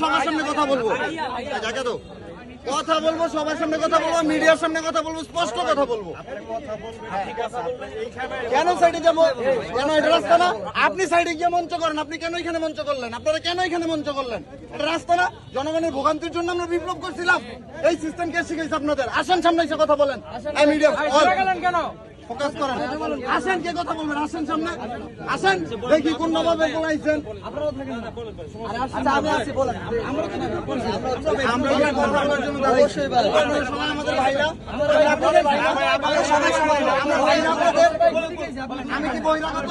সবার সামনে কথা বলবো, সবার সামনে কথা বলবো, মিডিয়ার সামনে কথা বলবো, স্পষ্ট কথা বলবো। কেন সাইডে যাবো? কেন এটা রাস্তা না? আপনি সাইডে গিয়ে মঞ্চ করেন, আপনি কেন এখানে মঞ্চ করলেন? আপনারা কেন এখানে মঞ্চ করলেন? এটা রাস্তা না? জনগণের ভোগান্তির জন্য আমরা বিপ্লব করছিলাম। এই সিস্টেম কে শিখেছে আপনাদের? আসেন সামনে এসে কথা বলেন। মিডিয়া কেন ফোকাস করেন? আসেন, কে কথা বলবেন? আসেন সামনে, আসেন, দেখি কোন নবাবে বলাইছেন। আমি কি বহিরাগত?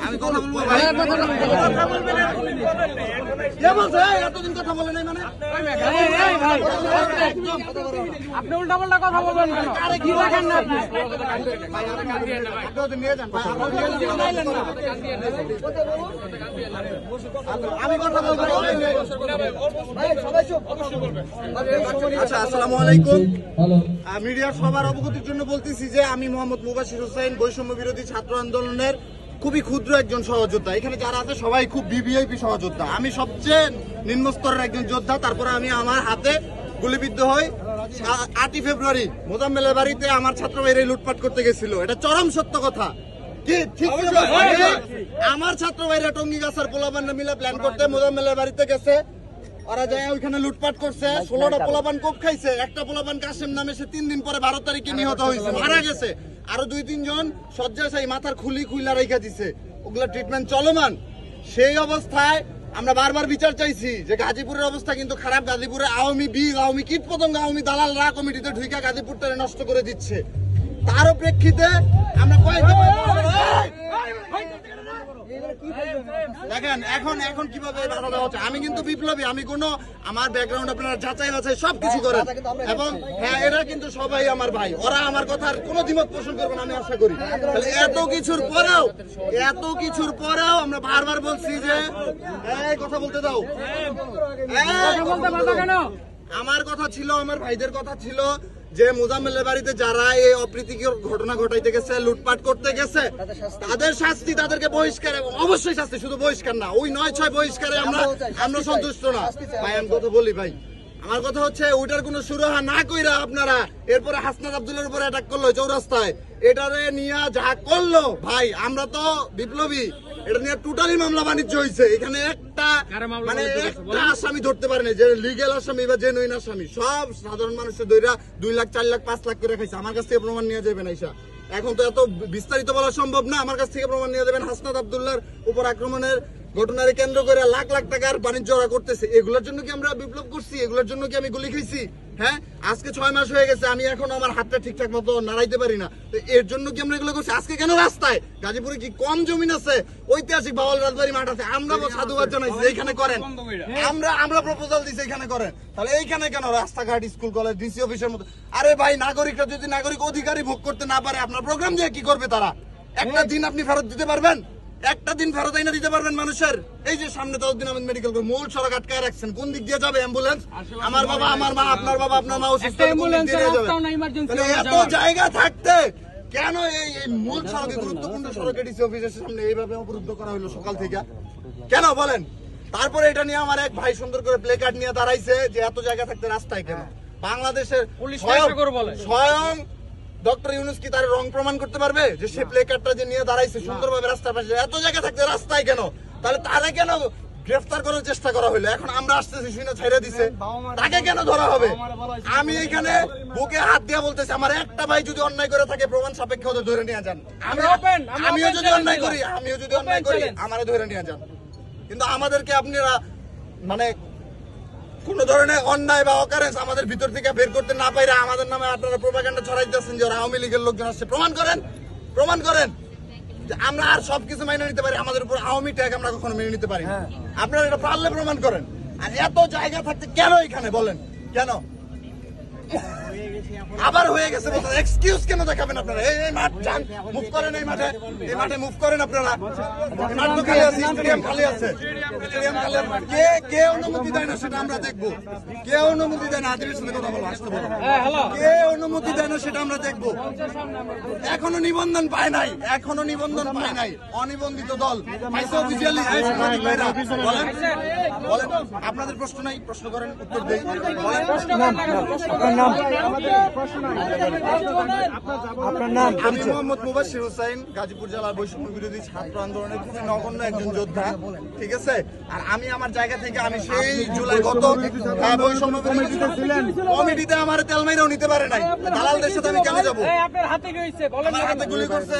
আমি কথা বলবো, এতদিন কথা বলে নাই মানে আপনি উল্টা পাল্টা কথা বলবেন কেন? কি দেখেন না আপনি? আমি কথা বলবো। আচ্ছা, আসসালামু আলাইকুম। মিডিয়ার সবার অবগতির জন্য বলতেছি যে আমি মোহাম্মদ মুবাশির হোসেন, বৈষম্য বিরোধী ছাত্র আন্দোলনের খুবই ক্ষুদ্র একজন সহযোদ্ধা। এখানে যারা আছে সবাই খুব ভিভিআইপি সহযোদ্ধা। আমি সবচেয়ে নিম্ন স্তরের একজন যোদ্ধা। তারপরে আমি আমার হাতে গুলিবিদ্ধ হই 8ই ফেব্রুয়ারি মোজাম্মেলের বাড়িতে আমার ছাত্র ভাইরা লুটপাট করতে গেছিল। এটা চরম সত্য কথা। কি ঠিক? আমার ছাত্র ভাইরা টঙ্গী গাছার পোলাপান মিলে প্ল্যান করতে মোজাম্মেলের বাড়িতে গেছে। ওরা যায় ওইখানে লুটপাট করছে, 16টা পোলাপান কোপ খাইছে। একটা পোলাপান কাশেম নামে, সে 3 দিন পরে 12 তারিখে নিহত হয়েছে, মারা গেছে। আরো 2-3 জন শয্যাশায়ী, মাথার খুইলা রেখা দিছে, ওগুলা ট্রিটমেন্ট চলমান। সেই অবস্থায় আমরা বারবার বিচার চাইছি যে গাজীপুরের অবস্থা কিন্তু খারাপ। গাজীপুরে আওয়ামী কীট পতঙ্গ, আওয়ামী দালালরা কমিটিতে ঢুইকা গাজীপুরটারে নষ্ট করে দিচ্ছে। তারও প্রেক্ষিতে আমরা দেখেন এখন কিভাবে বাধা দেওয়া হচ্ছে। আমি কিন্তু বিপ্লবী, আমি কোনো আমার ব্যাকগ্রাউন্ড আপনারা যাচাই বাছাই সবকিছু করেন, এবং হ্যাঁ, এরা কিন্তু সবাই আমার ভাই। ওরা আমার কথার কোনো দ্বিমত পোষণ করবেন আমি আশা করি। তাহলে এত কিছুর পরেও আমরা বারবার বলছি যে কথা বলতে দাও। আমার কথা ছিল, আমার ভাইদের কথা ছিল যে মোজাম্মেলের বাড়িতে যারা এই অপ্রীতিকর ঘটনা ঘটাইতে গেছে, লুটপাট করতে গেছে, তাদের শাস্তি, তাদেরকে বহিষ্কার, এবং অবশ্যই শাস্তি, শুধু বহিষ্কার না, ওই 9-6 বহিষ্কারে আমরা সন্তুষ্ট না ভাই। আমি কথা বলি ভাই, আমার কথা হচ্ছে ওইটার কোনো সুরাহা না কইরা আপনারা এরপরে হাসনাত আব্দুলের উপরে অ্যাটাক করলো চৌরাস্তায়। এটারে নিয়ে যা করলো ভাই, আমরা তো বিপ্লবী, এটা নিয়ে টোটালি মামলা বাণিজ্য হয়েছে। এখানে একটা আসামি ধরতে পারেনি, যে লিগেল আসামি বা জেনুইন আসামি। সব সাধারণ মানুষের দইরা 2 লাখ 4 লাখ 5 লাখ করে খাইছে। আমার কাছ থেকে প্রমাণ নিয়ে যাবেন আইসা। এখন তো এত বিস্তারিত বলা সম্ভব না। আমার কাছ থেকে প্রমাণ নিয়ে যাবেন। হাসনাত আব্দুল্লাহর উপর আক্রমণের ঘটনারে কেন্দ্র করে লাখ লাখ টাকার বাণিজ্য ওরা করতেছে। এগুলোর জন্য কি আমরা বিপ্লব করছি? এগুলোর জন্য কি আমি গুলি খাইছি? হ্যাঁ, আজকে 6 মাস হয়ে গেছে, আমি এখন আমার হাতটা ঠিকঠাক মতো নাড়াইতে পারি না। তো এর জন্য কি আমরা এগুলো করছি? আজকে কেন রাস্তায়? গাজীপুরে কি কম জমিন আছে? ঐতিহাসিক বাওয়াল রাজবাড়ি মাঠ আছে, আমরা সাধুবাদ জানাইছি এইখানে করেন। আমরা প্রপোজাল দিছি এখানে করেন। তাহলে এইখানে কেন রাস্তাঘাট, স্কুল, কলেজ, ডিসি অফিসের মতো? আরে ভাই, নাগরিকরা যদি নাগরিক অধিকারী ভোগ করতে না পারে, আপনার প্রোগ্রাম দিয়ে কি করবে তারা? একটা দিন আপনি ফেরত দিতে পারবেন? একটা দিন ফেরত আইনা দিতে পারবেন মানুষের? এই যে সামনে তাজউদ্দিন আহমেদ মেডিকেল কলেজ, মূল সড়ক আটকায় রাখছেন, কোন দিক দিয়ে যাবে অ্যাম্বুলেন্স? আমার বাবা, আমার মা, আপনার বাবা, আপনার মা অসুস্থ, এত জায়গা থাকতে কেন এই মূল সড়কে, গুরুত্বপূর্ণ সড়কে ডিসি অফিসের সামনে এইভাবে অবরুদ্ধ করা হলো সকাল থেকে? কেন বলেন? তারপরে এটা নিয়ে আমার এক ভাই সুন্দর করে প্লে কার্ড নিয়ে দাঁড়াইছে যে এত জায়গা থাকতে রাস্তায় কেন? বাংলাদেশের স্বয়ং ডক্টর ইউনূস কি তার রং প্রমাণ করতে পারবে যে সে প্লে কার্ডটা যে নিয়ে দাঁড়াইছে সুন্দরভাবে রাস্তার পাশে? এত জায়গা থাকতে রাস্তায় কেন? তাহলে তারা কেন গ্রেফতার করার চেষ্টা করা হলো? এখন আমরা আসতেছি, শুনে ছেড়ে দিছে, তাকে কেন ধরা হবে? আমি এখানে বুকে হাত দিয়ে বলতেছি, আমার একটা ভাই যদি অন্যায় করে থাকে, প্রমাণ সাপেক্ষে ওদের ধরে নিয়ে যান। আমিও যদি অন্যায় করি, আমারে ধরে নিয়ে যান। কিন্তু আমাদেরকে আপনারা মানে কোন ধরনের অন্যায় বা অকারেন্স আমাদের ভিতর থেকে বের করতে না পাইরা আমাদের নামে আপনারা প্রোপাগান্ডা ছড়াই দিচ্ছেন যে ওরা আওয়ামী লীগের লোকজন আসছে। প্রমাণ করেন যে আমরা আর সবকিছু মেনে নিতে পারি, আমাদের উপর আওয়ামী ট্যাগ আমরা কখনো মেনে নিতে পারি। আপনারা এটা পারলে প্রমাণ করেন। আর এত জায়গা থাকতে কেন এখানে বলেন? কেন আবার হয়ে গেছে বলতে এক্সকিউজ কেন দেখাবেন আপনারা? এই মাঠ যান, মুভ করেন, এই মাঠে মুভ করেন আপনারা। এই মাঠ তো খালি আছে, স্টেডিয়াম খালি আছে, স্টেডিয়াম খালি আছে। কে অনুমতি দেয় না সেটা আমরা দেখবো। কে অনুমতি দেয় না, আদিবের সাথে কথা বলো, আসতে বলো। কে অনুমতি দেয় না সেটা আমরা দেখবো। এখনো নিবন্ধন পায় নাই, এখনো নিবন্ধন পায় নাই অনিবন্ধিত দল। পাইছে অফিসিয়ালি? বলেন বলেন, আপনাদের প্রশ্ন নাই, প্রশ্ন করেন, উত্তর দেই। আমি মোহাম্মদ মুবাশির হোসেন, গাজীপুর জেলার বৈষম্য বিরোধী ছাত্র আন্দোলনের খুবই নগণ্য একজন যোদ্ধা, ঠিক আছে? আর আমি আমার জায়গা থেকে আমি সেই জুলাই গত বৈষম্য বিরোধী কমিটিতে আমার তেলমাইরাও নিতে পারে নাই। দালালদের সাথে আমি কেন যাবো? আপনার হাতে কি হয়েছে বলেন? আমার হাতে গুলি করছে,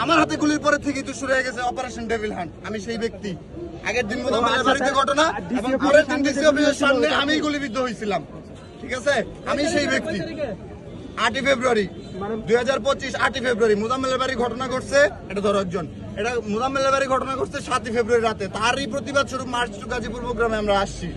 আমার হাতে গুলির পরে থেকেই তো শুরু হয়ে গেছে অপারেশন ডেভিল হান্ট। আমি সেই ব্যক্তি। আগের দিন মোজাম্মেলের বাড়িতে ঘটনা এবং পরের দিন ডিসি অফিসের সামনে আমি গুলিবিদ্ধ হয়েছিলাম, ঠিক আছে? আমি সেই ব্যক্তি। 8 ফেব্রুয়ারি 2025, 8 ফেব্রুয়ারি মোজাম্মেলের বাড়ি ঘটনা ঘটছে। এটা ধরো একজন, এটা মোজাম্মেলের বাড়ি ঘটনা ঘটছে 7 ফেব্রুয়ারি রাতে। তারই প্রতিবাদ স্বরূপ মার্চ টু গাজীপুর প্রোগ্রামে আমরা আসছি।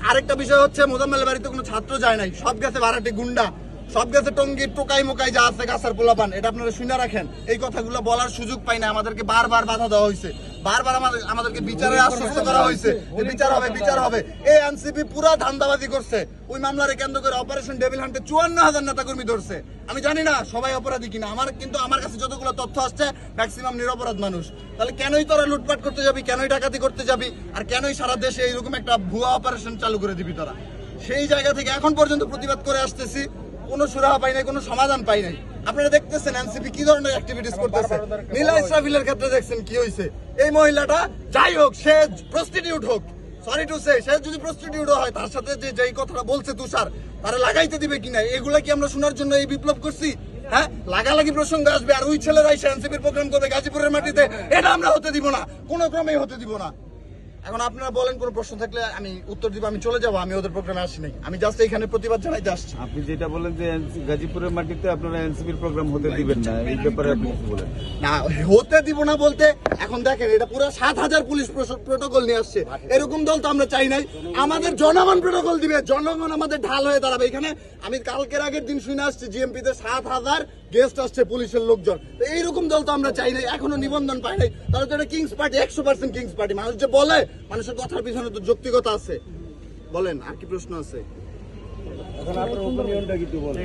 আরেকটা বিষয় হচ্ছে, মোজাম্মেলের বাড়িতে কোনো ছাত্র যায় নাই, সব গেছে ভাড়াটে গুন্ডা, সব গেছে টঙ্গি টোকাই মোকাই যা আছে গাছার পোলাপান। এটা আপনারা শুনে রাখেন। এই কথাগুলো বলার সুযোগ পাই না, আমাদেরকে বারবার বাধা দেওয়া হয়েছে, বারবার আমাদেরকে বিচারের আশ্বস্ত করা হয়েছে যে বিচার হবে, বিচার হবে। এই এনসিপি পুরা ধান্দাবাজি করছে। ওই মামলারে কেন্দ্র করে অপারেশন ডেভিল হান্টে 54,000 নেতাকর্মী ধরছে। আমি জানি না সবাই অপরাধী কিনা, আমার কাছে যতগুলো তথ্য আসছে ম্যাক্সিমাম নিরপরাধ মানুষ। তাহলে কেনই তোরা লুটপাট করতে যাবি, কেনই ডাকাতি করতে যাবি, আর কেনই সারা দেশে এইরকম একটা ভুয়া অপারেশন চালু করে দিবি তোরা? সেই জায়গা থেকে এখন পর্যন্ত প্রতিবাদ করে আসতেছি, কোনো সুরাহা পাই নাই, কোনো সমাধান পাই নাই। আপনারা দেখতেছেন এনসিপি কি ধরনের অ্যাক্টিভিটিস করতেছে। নীলা ইসরাফিলের ক্ষেত্রে দেখছেন কি হয়েছে। এই মহিলাটা যাই হোক, সে প্রস্টিটিউট হোক, সরি টু সে, সে যদি প্রস্টিটিউট হয়, তার সাথে যেই কথাটা বলছে তুষার, তারা লাগাইতে দিবে কিনা, এগুলা কি আমরা শোনার জন্য এই বিপ্লব করছি? হ্যাঁ, লাগালাগি প্রসঙ্গ আসবে আর ওই ছেলেরাই এনসিপির প্রোগ্রাম করবে গাজীপুরের মাটিতে। এটা আমরা হতে দিব না, কোনো ক্রমেই হতে দিব না। এখন আপনারা বলেন, কোন প্রশ্ন থাকলে আমি উত্তর দিব। আমি চলে যাবো, আমি ওদের প্রোগ্রামে আসি নাই, আমি জাস্ট এখানে প্রতিবাদ জানাইতে আসছি। আপনি যেটা বলেন যে গাজীপুরের মাটিতে আপনারা এনসিপির প্রোগ্রাম হতে দিবেন না, এই ব্যাপারে আপনি কি বলেন? না, হতে দিব না বলতে এখন দেখেন, এটা পুরো 7,000 পুলিশ প্রোটোকল নিয়ে আসছে। এরকম দল তো আমরা চাই নাই। আমাদের জনগণ প্রোটোকল দিবে, জনগণ আমাদের ঢাল হয়ে দাঁড়াবে। এখানে আমি কালকের আগের দিন শুনে আসছি জিএমপিতে 7,000 গেস্ট আসছে, পুলিশের লোকজন। এইরকম দল তো আমরা চাই নাই, এখনো নিবন্ধন পাই নাই। তাহলে তো এটা কিংস পার্টি, 100% কিংস পার্টি। মানুষ যে বলে, মানুষের কথার পিছনে তো যৌক্তিকতা আছে। বলেন, আর কি প্রশ্ন আছে? এখন আপনার ওপিনিয়নটা কি বলেন?